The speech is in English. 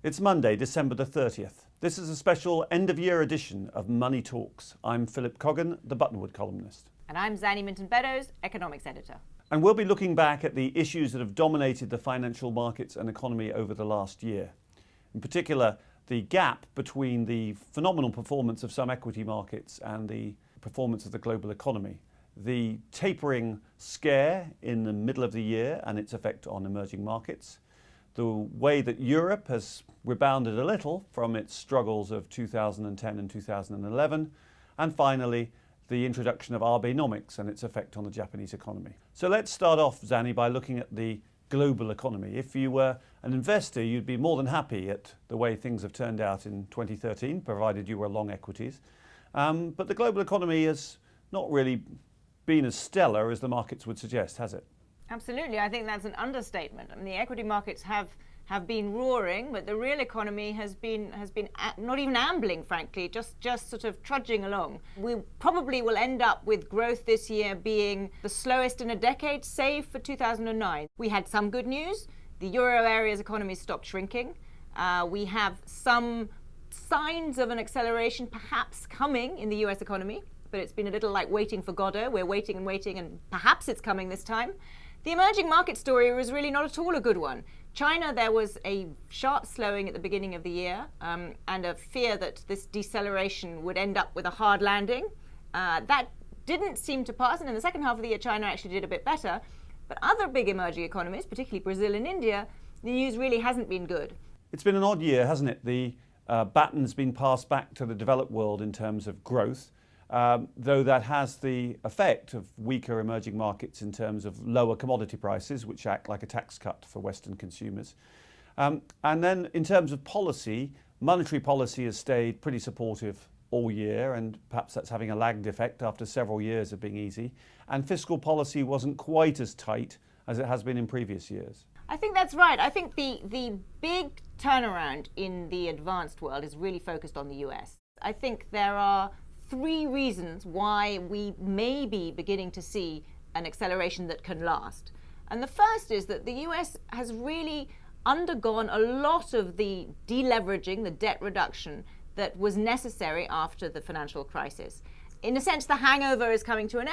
It's Monday, December the 30th. This is a special end-of-year edition of Money Talks. I'm Philip Coggan, the Buttonwood columnist. And I'm Zanny Minton-Beddoes, economics editor. And we'll be looking back at the issues that have dominated the financial markets and economy over the last year. In particular, the gap between the phenomenal performance of some equity markets and the performance of the global economy. The tapering scare in the middle of the year and its effect on emerging markets. The way that Europe has rebounded a little from its struggles of 2010 and 2011. And finally, the introduction of Abenomics and its effect on the Japanese economy. So let's start off, Zanny, by looking at the global economy. If you were an investor, you'd be more than happy at the way things have turned out in 2013, provided you were long equities. But the global economy has not really been as stellar as the markets would suggest, has it? Absolutely. I think that's an understatement. I mean, the equity markets have been roaring, but the real economy has been not even ambling, frankly, just sort of trudging along. We probably will end up with growth this year being the slowest in a decade, save for 2009. We had some good news. The euro area's economy stopped shrinking. We have some signs of an acceleration perhaps coming in the US economy, but it's been a little like waiting for Godot. We're waiting and waiting, and perhaps it's coming this time. The emerging market story was really not at all a good one. China, there was a sharp slowing at the beginning of the year and a fear that this deceleration would end up with a hard landing. That didn't seem to pass, and in the second half of the year, China actually did a bit better. But other big emerging economies, particularly Brazil and India, the news really hasn't been good. It's been an odd year, hasn't it? The baton's been passed back to the developed world in terms of growth. Though that has the effect of weaker emerging markets in terms of lower commodity prices, which act like a tax cut for Western consumers. And then in terms of policy, monetary policy has stayed pretty supportive all year, and perhaps that's having a lagged effect after several years of being easy. And fiscal policy wasn't quite as tight as it has been in previous years. I think that's right. I think the big turnaround in the advanced world is really focused on the US. I think there are three reasons why we may be beginning to see an acceleration that can last. And the first is that the US has really undergone a lot of the deleveraging, the debt reduction that was necessary after the financial crisis. In a sense, the hangover is coming to an